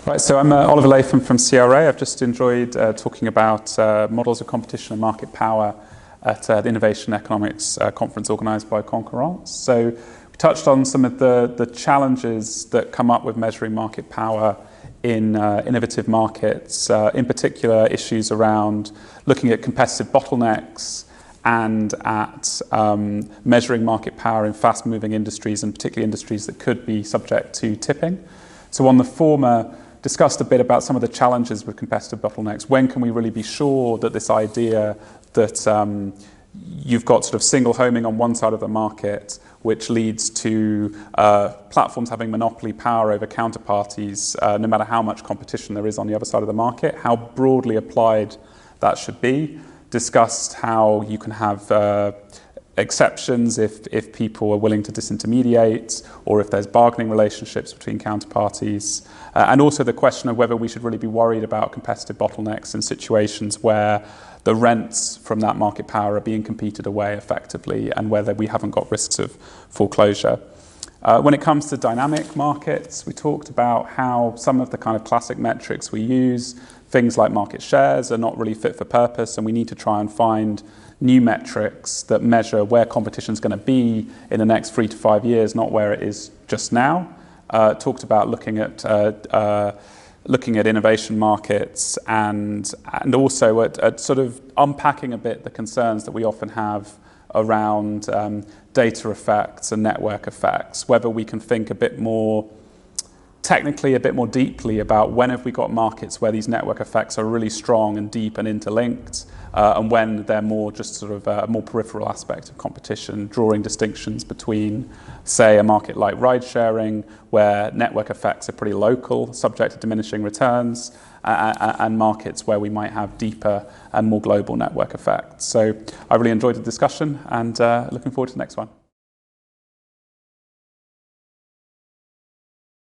Right, so I'm Oliver Latham from CRA. I've just enjoyed talking about models of competition and market power at the Innovation Economics conference organised by Concurrences. So we touched on some of the challenges that come up with measuring market power in innovative markets, in particular issues around looking at competitive bottlenecks and at measuring market power in fast-moving industries, and particularly industries that could be subject to tipping. So on the former, discussed a bit about some of the challenges with competitive bottlenecks. When can we really be sure that this idea that you've got sort of single homing on one side of the market, which leads to platforms having monopoly power over counterparties, no matter how much competition there is on the other side of the market, how broadly applied that should be. Discussed how you can have exceptions if people are willing to disintermediate or if there's bargaining relationships between counterparties, and also the question of whether we should really be worried about competitive bottlenecks in situations where the rents from that market power are being competed away effectively and whether we haven't got risks of foreclosure. When it comes to dynamic markets, we talked about how some of the kind of classic metrics we use, things like market shares, are not really fit for purpose, and we need to try and find new metrics that measure where competition is going to be in the next 3 to 5 years, not where it is just now. Talked about looking at innovation markets and also at sort of unpacking a bit the concerns that we often have around data effects and network effects, whether we can think a bit more technically, a bit more deeply about when have we got markets where these network effects are really strong and deep and interlinked, and when they're more just sort of a more peripheral aspect of competition, drawing distinctions between, say, a market like ride sharing, where network effects are pretty local, subject to diminishing returns, and markets where we might have deeper and more global network effects. So I really enjoyed the discussion and looking forward to the next one.